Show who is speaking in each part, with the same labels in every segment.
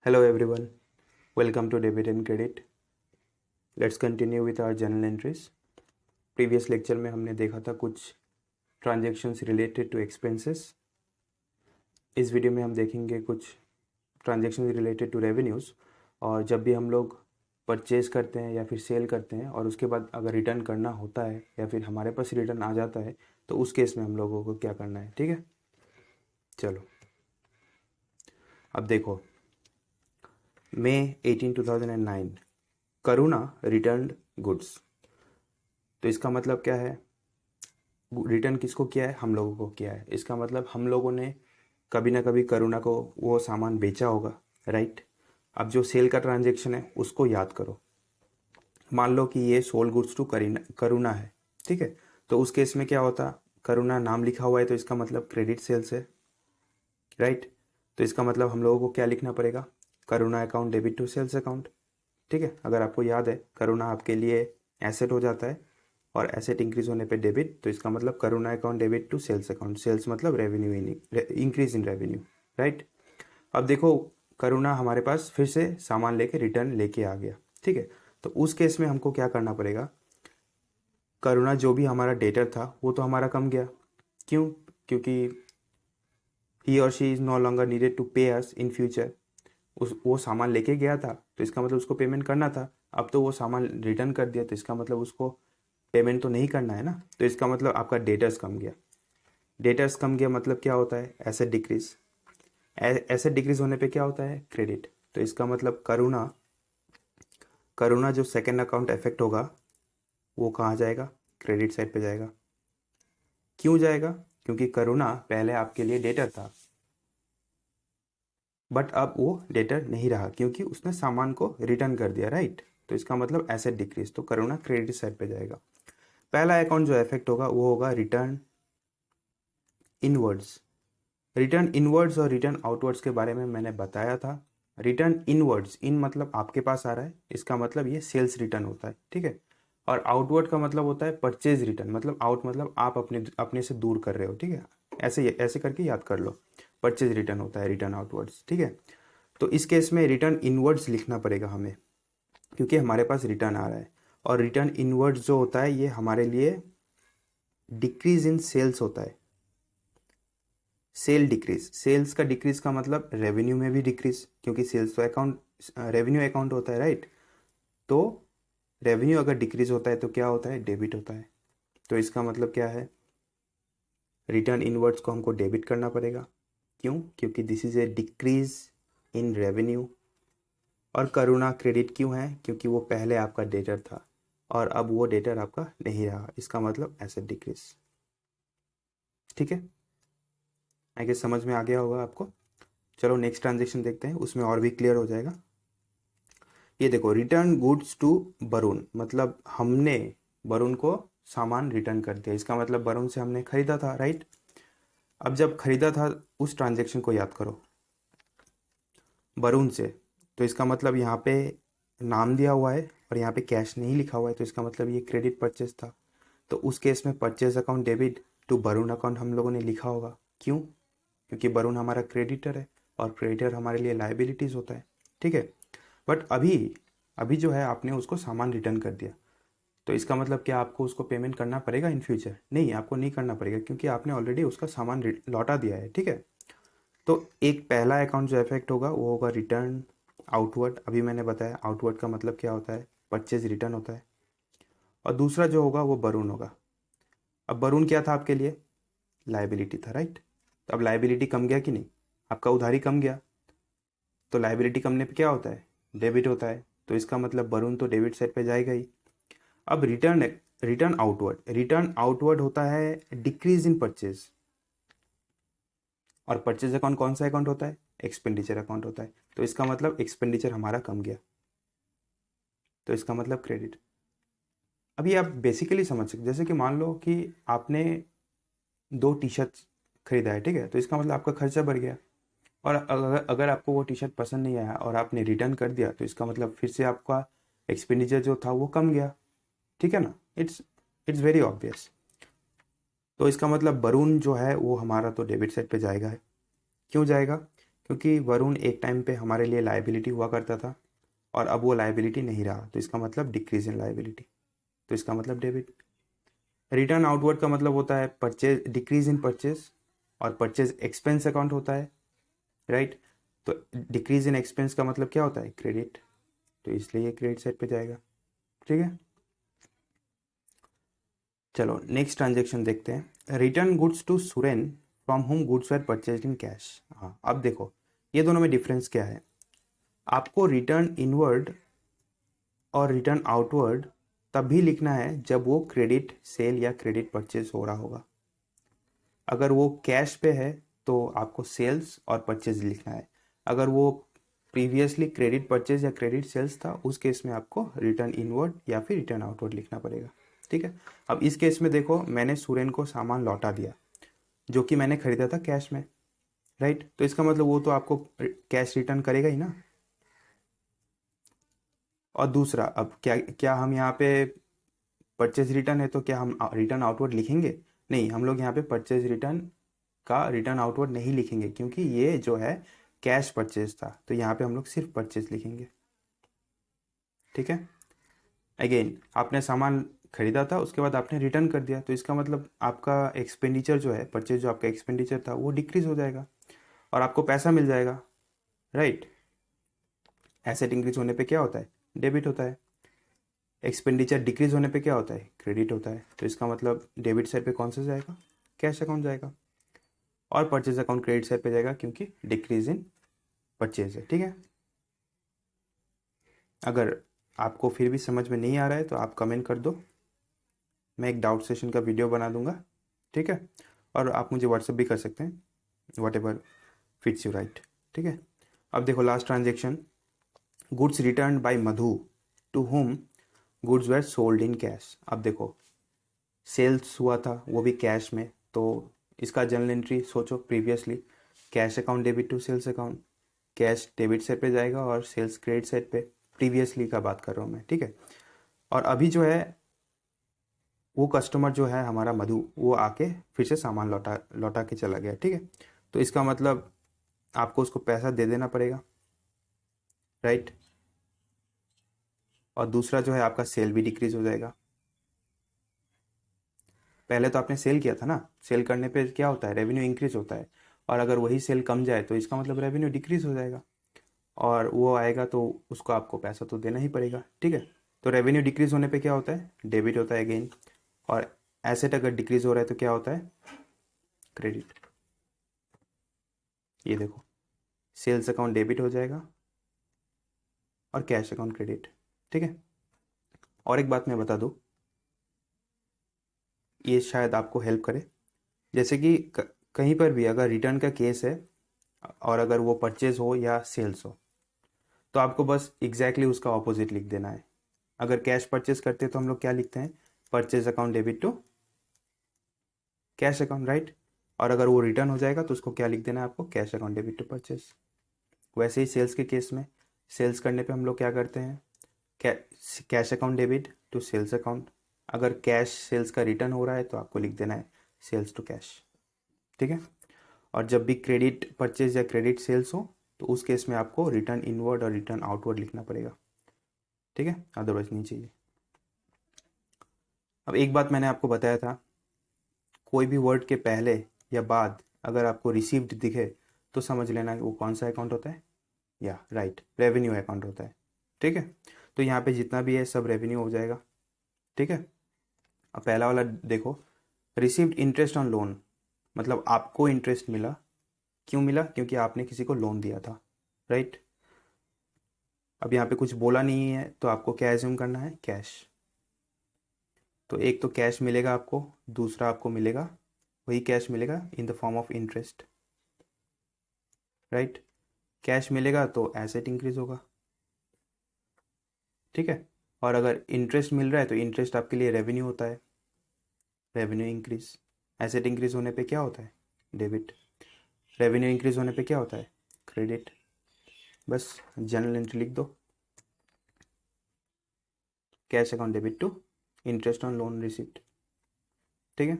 Speaker 1: Hello everyone, welcome to Debit and Credit. Let's continue with our journal entries. Previous lecture में हमने देखा था कुछ ट्रांजेक्शन्स रिलेटेड टू एक्सपेंसेस. इस video में हम देखेंगे कुछ ट्रांजेक्शन्स रिलेटेड टू रेवेन्यूज़. और जब भी हम लोग परचेज़ करते हैं या फिर सेल करते हैं और उसके बाद अगर रिटर्न करना होता है या फिर हमारे पास रिटर्न आ जाता है तो उस केस में हम लोगों को क्या करना है. ठीक है, चलो अब देखो. May 18, 2009 करुणा रिटर्न्ड गुड्स. तो इसका मतलब क्या है? रिटर्न किसको किया है? हम लोगों को किया है. इसका मतलब हम लोगों ने कभी ना कभी करुणा को वो सामान बेचा होगा, राइट. अब जो सेल का ट्रांजेक्शन है उसको याद करो. मान लो कि ये सोल्ड गुड्स टू करुणा है, ठीक है. तो उस केस में क्या होता? करुणा नाम लिखा हुआ है तो इसका मतलब क्रेडिट सेल्स है, राइट. तो इसका मतलब हम लोगों को क्या लिखना पड़ेगा? Karuna account debit to sales account. ठीक है, अगर आपको याद है करुणा आपके लिए एसेट हो जाता है और एसेट इंक्रीज होने पे डेबिट, तो इसका मतलब Karuna account debit to sales account. Sales मतलब revenue, increase in revenue, right. अब देखो करुणा हमारे पास फिर से सामान लेके रिटर्न लेके आ गया, ठीक है. तो उस केस में हमको क्या करना पड़ेगा? करुणा जो भी हमारा डेटर था वो तो हमारा कम गया. क्यों? क्योंकि ही और she is no longer needed to pay us in future. वो सामान लेके गया था तो इसका मतलब उसको पेमेंट करना था. अब तो वो सामान रिटर्न कर दिया तो इसका मतलब उसको पेमेंट तो नहीं करना है ना. तो इसका मतलब आपका डेटर्स कम गया. डेटर्स कम गया मतलब क्या होता है? Asset decrease. एसेट डिक्रीज होने पे क्या होता है? क्रेडिट. तो इसका मतलब करुणा करुणा जो सेकेंड अकाउंट इफेक्ट होगा वो कहाँ जाएगा? क्रेडिट साइड पे जाएगा. क्यों जाएगा? क्योंकि करुणा पहले आपके लिए डेटर था बट अब वो डेटर नहीं रहा क्योंकि उसने सामान को रिटर्न कर दिया, राइट. तो इसका मतलब एसेट डिक्रीज. तो करुणा क्रेडिट साइड पे जाएगा. पहला अकाउंट जो इफेक्ट होगा वो होगा रिटर्न इनवर्ड्स. रिटर्न इनवर्ड्स और रिटर्न आउटवर्ड्स के बारे में मैंने बताया था. रिटर्न इनवर्ड्स, इन मतलब आपके पास आ रहा है, इसका मतलब ये सेल्स रिटर्न होता है, ठीक है. और आउटवर्ड का मतलब होता है परचेज रिटर्न. मतलब आउट मतलब आप अपने अपने से दूर कर रहे हो, ठीक है. ऐसे ऐसे करके याद कर लो. परचेज रिटर्न होता है रिटर्न आउटवर्ड्स, ठीक है. तो इस केस में रिटर्न इनवर्ड्स लिखना पड़ेगा हमें क्योंकि हमारे पास रिटर्न आ रहा है. और रिटर्न इनवर्ड्स जो होता है ये हमारे लिए डिक्रीज इन सेल्स होता है. सेल डिक्रीज, सेल्स का डिक्रीज का मतलब रेवेन्यू में भी डिक्रीज, क्योंकि सेल्स तो अकाउंट रेवेन्यू अकाउंट होता है, राइट. तो रेवेन्यू अगर डिक्रीज होता है तो क्या होता है? डेबिट होता है. तो इसका मतलब क्या है? रिटर्न इनवर्ड्स को हमको डेबिट करना पड़ेगा. क्यों? क्योंकि this is a decrease in revenue. और करुणा क्रेडिट क्यों है? क्योंकि वो पहले आपका डेटर था और अब वो डेटर आपका नहीं रहा. इसका मतलब एसेट डिक्रीज. ठीक है, आई गेस समझ में आ गया होगा आपको. चलो नेक्स्ट ट्रांजेक्शन देखते हैं, उसमें और भी क्लियर हो जाएगा. ये देखो, रिटर्न गुड्स टू वरुण. मतलब हमने वरुण को सामान रिटर्न कर दिया. इसका मतलब वरुण से हमने खरीदा था, राइट. अब जब खरीदा था उस ट्रांजेक्शन को याद करो वरुण से. तो इसका मतलब यहाँ पे नाम दिया हुआ है और यहाँ पे कैश नहीं लिखा हुआ है तो इसका मतलब ये क्रेडिट परचेस था. तो उस केस में purchase account debit to Varun account हम लोगों ने लिखा होगा. क्यों? क्योंकि वरुण हमारा क्रेडिटर है और क्रेडिटर हमारे लिए लाइबिलिटीज़ होता है, ठीक है. बट अभी अभी जो है आपने उसको सामान रिटर्न कर दिया तो इसका मतलब क्या आपको उसको पेमेंट करना पड़ेगा इन फ्यूचर? नहीं, आपको नहीं करना पड़ेगा क्योंकि आपने ऑलरेडी उसका सामान लौटा दिया है, ठीक है. तो एक पहला अकाउंट जो इफेक्ट होगा वो होगा रिटर्न आउटवर्ड. अभी मैंने बताया आउटवर्ड का मतलब क्या होता है? परचेज रिटर्न होता है. और दूसरा जो होगा वो वरुण होगा. अब वरुण क्या था आपके लिए? लाइबिलिटी था, राइट. तो अब लाइबिलिटी कम गया कि नहीं? आपका उधारी कम गया. तो लाइबिलिटी कमने पे क्या होता है? डेबिट होता है. तो इसका मतलब वरुण तो डेबिट साइड पे जाएगा ही. अब रिटर्न रिटर्न आउटवर्ड होता है डिक्रीज इन परचेज. और परचेज अकाउंट कौन सा अकाउंट होता है? एक्सपेंडिचर अकाउंट होता है. तो इसका मतलब एक्सपेंडिचर हमारा कम गया तो इसका मतलब क्रेडिट. अभी आप बेसिकली समझ सकते, जैसे कि मान लो कि आपने 2 टी-शर्ट खरीदा है, ठीक है. तो इसका मतलब आपका खर्चा बढ़ गया. और अगर आपको वो टी-शर्ट पसंद नहीं आया और आपने रिटर्न कर दिया तो इसका मतलब फिर से आपका एक्सपेंडिचर जो था वो कम गया, ठीक है ना. It's it's very obvious. तो इसका मतलब वरुण जो है वो हमारा तो डेबिट साइड पे जाएगा है. क्यों जाएगा? क्योंकि वरुण एक टाइम पे हमारे लिए लायबिलिटी हुआ करता था और अब वो लायबिलिटी नहीं रहा, तो इसका मतलब डिक्रीज इन लायबिलिटी, तो इसका मतलब डेबिट। रिटर्न आउटवर्ड का मतलब होता है परचेज, डिक्रीज इन परचेज, और परचेज एक्सपेंस अकाउंट होता है, राइट। तो डिक्रीज इन एक्सपेंस का मतलब क्या होता है, क्रेडिट, तो इसलिए ये क्रेडिट साइड पे जाएगा, ठीक है। चलो नेक्स्ट ट्रांजेक्शन देखते हैं। Return goods to Suren from whom goods were purchase in cash. हाँ, अब देखो ये दोनों में डिफरेंस क्या है। आपको रिटर्न इनवर्ड और रिटर्न आउटवर्ड तभी लिखना है जब वो क्रेडिट सेल या क्रेडिट परचेज हो रहा होगा। अगर वो कैश पे है तो आपको सेल्स और परचेज लिखना है। अगर वो प्रीवियसली क्रेडिट परचेज या क्रेडिट सेल्स था, उस केस में आपको रिटर्न इनवर्ड या फिर रिटर्न आउटवर्ड लिखना पड़ेगा, ठीक है। अब इस केस में देखो, मैंने सुरेन को सामान लौटा दिया जो कि मैंने खरीदा था कैश में, राइट। तो इसका मतलब वो तो आपको कैश रिटर्न करेगा ही ना। और दूसरा, अब क्या क्या हम यहाँ पे परचेज रिटर्न है तो क्या हम रिटर्न आउटवर्ड लिखेंगे? नहीं, हम लोग यहाँ पे परचेज रिटर्न का रिटर्न आउटवर्ड नहीं लिखेंगे, क्योंकि ये जो है कैश परचेज था, तो यहाँ पे हम लोग सिर्फ परचेज लिखेंगे, ठीक है। अगेन, आपने सामान खरीदा था, उसके बाद आपने रिटर्न कर दिया, तो इसका मतलब आपका एक्सपेंडिचर जो है, परचेज जो आपका एक्सपेंडिचर था वो डिक्रीज हो जाएगा और आपको पैसा मिल जाएगा, राइट। एसेट इंक्रीज होने पे क्या होता है, डेबिट होता है। एक्सपेंडिचर डिक्रीज होने पे क्या होता है, क्रेडिट होता है। तो इसका मतलब डेबिट साइड पे कौन सा जाएगा, कैश अकाउंट जाएगा, और परचेज अकाउंट क्रेडिट साइड पे जाएगा क्योंकि डिक्रीज इन परचेज है, ठीक है। अगर आपको फिर भी समझ में नहीं आ रहा है तो आप कमेंट कर दो, मैं एक डाउट सेशन का वीडियो बना दूंगा, ठीक है। और आप मुझे व्हाट्सअप भी कर सकते हैं, whatever fits you right, ठीक है। अब देखो last transaction, goods return by Madhu to whom goods were sold in cash. अब देखो सेल्स हुआ था वो भी कैश में, तो इसका जर्नल एंट्री सोचो, previously cash account debit to sales account, cash debit side पे जाएगा और सेल्स क्रेडिट साइड पे, प्रीवियसली का बात कर रहा हूँ मैं, ठीक है। और अभी जो है वो कस्टमर जो है हमारा मधु, वो आके फिर से सामान लौटा लौटा के चला गया, ठीक है। तो इसका मतलब आपको उसको पैसा दे देना पड़ेगा, राइट। और दूसरा जो है आपका सेल भी डिक्रीज हो जाएगा। पहले तो आपने सेल किया था ना, सेल करने पे क्या होता है, रेवेन्यू इंक्रीज होता है, और अगर वही सेल कम जाए तो इसका मतलब रेवेन्यू डिक्रीज हो जाएगा, और वो आएगा तो उसको आपको पैसा तो देना ही पड़ेगा, ठीक है। तो रेवेन्यू डिक्रीज होने पे क्या होता है, डेबिट होता है अगेन। और एसेट अगर डिक्रीज हो रहा है तो क्या होता है, क्रेडिट। ये देखो, सेल्स अकाउंट डेबिट हो जाएगा और कैश अकाउंट क्रेडिट, ठीक है। और एक बात मैं बता दूँ, ये शायद आपको हेल्प करे। जैसे कि कहीं पर भी अगर रिटर्न का केस है और अगर वो परचेज हो या सेल्स हो, तो आपको बस एग्जैक्टली उसका ऑपोजिट लिख देना है। अगर कैश परचेज करते हैं तो हम लोग क्या लिखते हैं, purchase account debit to cash account, right. और अगर वो रिटर्न हो जाएगा तो उसको क्या लिख देना है आपको, cash account debit to purchase. वैसे ही सेल्स के केस में, सेल्स करने पे हम लोग क्या करते हैं, cash account debit to sales account. अगर कैश सेल्स का रिटर्न हो रहा है तो आपको लिख देना है सेल्स टू कैश, ठीक है। और जब भी क्रेडिट परचेज या क्रेडिट सेल्स हो तो उस केस में आपको रिटर्न इनवर्ड और रिटर्न आउटवर्ड लिखना पड़ेगा, ठीक है, अदरवाइज नहीं चाहिए। अब एक बात मैंने आपको बताया था, कोई भी वर्ड के पहले या बाद अगर आपको रिसीव्ड दिखे तो समझ लेना कि वो कौन सा अकाउंट होता है, या राइट, रेवेन्यू अकाउंट होता है, ठीक है। तो यहाँ पे जितना भी है सब रेवेन्यू हो जाएगा, ठीक है। अब पहला वाला देखो, रिसीव्ड इंटरेस्ट ऑन लोन, मतलब आपको इंटरेस्ट मिला, क्यों मिला, क्योंकि आपने किसी को लोन दिया था, राइट। अब यहाँ पे कुछ बोला नहीं है तो आपको क्या एज्यूम करना है, कैश। तो एक तो कैश मिलेगा आपको, दूसरा आपको मिलेगा, वही कैश मिलेगा in the form of interest, right. Cash मिलेगा तो एसेट इंक्रीज होगा, ठीक है। और अगर इंटरेस्ट मिल रहा है तो इंटरेस्ट आपके लिए रेवेन्यू होता है, रेवेन्यू इंक्रीज। एसेट इंक्रीज होने पे क्या होता है, डेबिट। रेवेन्यू इंक्रीज होने पे क्या होता है, क्रेडिट। बस जनरल एंट्री लिख दो, cash account debit to interest on loan receipt, ठीक है।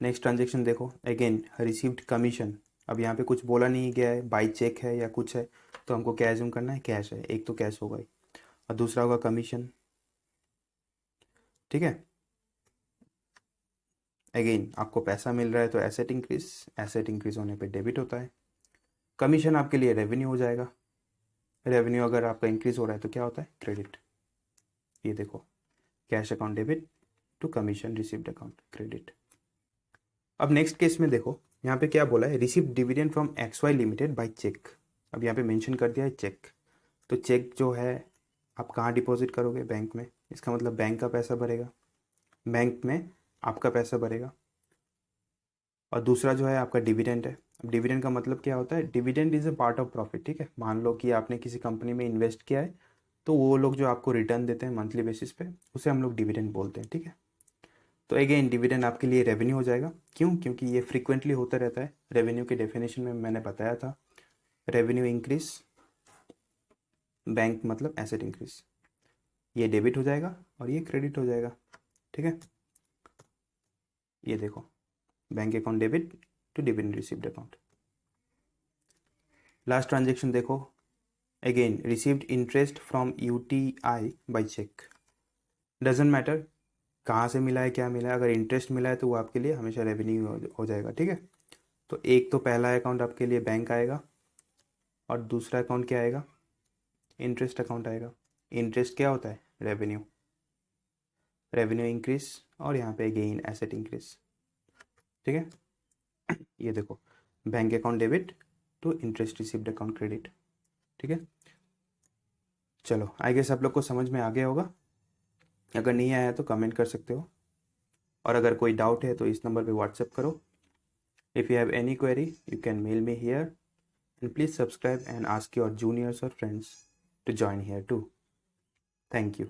Speaker 1: नेक्स्ट ट्रांजेक्शन देखो, अगेन रिसीव्ड कमीशन। अब यहाँ पे कुछ बोला नहीं गया है, बाई चेक है या कुछ है, तो हमको क्या एज्यूम करना है, कैश है। एक तो कैश होगा ही, और दूसरा होगा कमीशन। ठीक है, अगेन आपको पैसा मिल रहा है तो एसेट इंक्रीज होने पे डेबिट होता है। कमीशन आपके लिए रेवेन्यू हो जाएगा, रेवेन्यू अगर आपका इंक्रीज हो रहा है तो क्या होता है, क्रेडिट। ये देखो, cash account debit to commission received account credit. अब नेक्स्ट केस में देखो, यहाँ पे क्या बोला है, receive dividend from XY limited by cheque. अब यहाँ पे मेंशन कर दिया है चेक, तो चेक जो है आप कहाँ डिपॉजिट करोगे, बैंक में। इसका मतलब बैंक का पैसा भरेगा, बैंक में आपका पैसा भरेगा। और दूसरा जो है आपका डिविडेंड है। अब डिविडेंड का मतलब क्या होता है, dividend is a part of profit. ठीक है, मान लो कि आपने किसी कंपनी में इन्वेस्ट किया है, तो वो लोग जो आपको रिटर्न देते हैं मंथली बेसिस पे, उसे हम लोग डिविडेंड बोलते हैं। ठीक है, तो अगेन डिविडेंड आपके लिए रेवेन्यू हो जाएगा। क्यों, क्योंकि ये फ्रीक्वेंटली होता रहता है। रेवेन्यू के डेफिनेशन में मैंने बताया था, रेवेन्यू इंक्रीज, बैंक मतलब एसेट इंक्रीज। ये डेबिट हो जाएगा और ये क्रेडिट हो जाएगा। ठीक है, ये देखो, bank account debit to dividend received account. Last transaction देखो, again received interest from UTI by cheque. Doesn't matter कहाँ से मिला है, क्या मिला है, अगर इंटरेस्ट मिला है तो वो आपके लिए हमेशा रेवेन्यू हो जाएगा। ठीक है, तो एक तो पहला अकाउंट आपके लिए बैंक आएगा, और दूसरा अकाउंट क्या आएगा, इंटरेस्ट अकाउंट आएगा। इंटरेस्ट क्या होता है, रेवेन्यू, रेवेन्यू इंक्रीज, और यहाँ पे अगेन एसेट इंक्रीज। ठीक है, ये देखो, bank account debit to interest received account credit. ठीक है, चलो आई गेस आप लोग को समझ में आ गया होगा। अगर नहीं आया तो कमेंट कर सकते हो, और अगर कोई डाउट है तो इस नंबर पे व्हाट्सएप करो। If you have any query you can mail me here, and please subscribe and ask your juniors और friends to join here too. Thank you.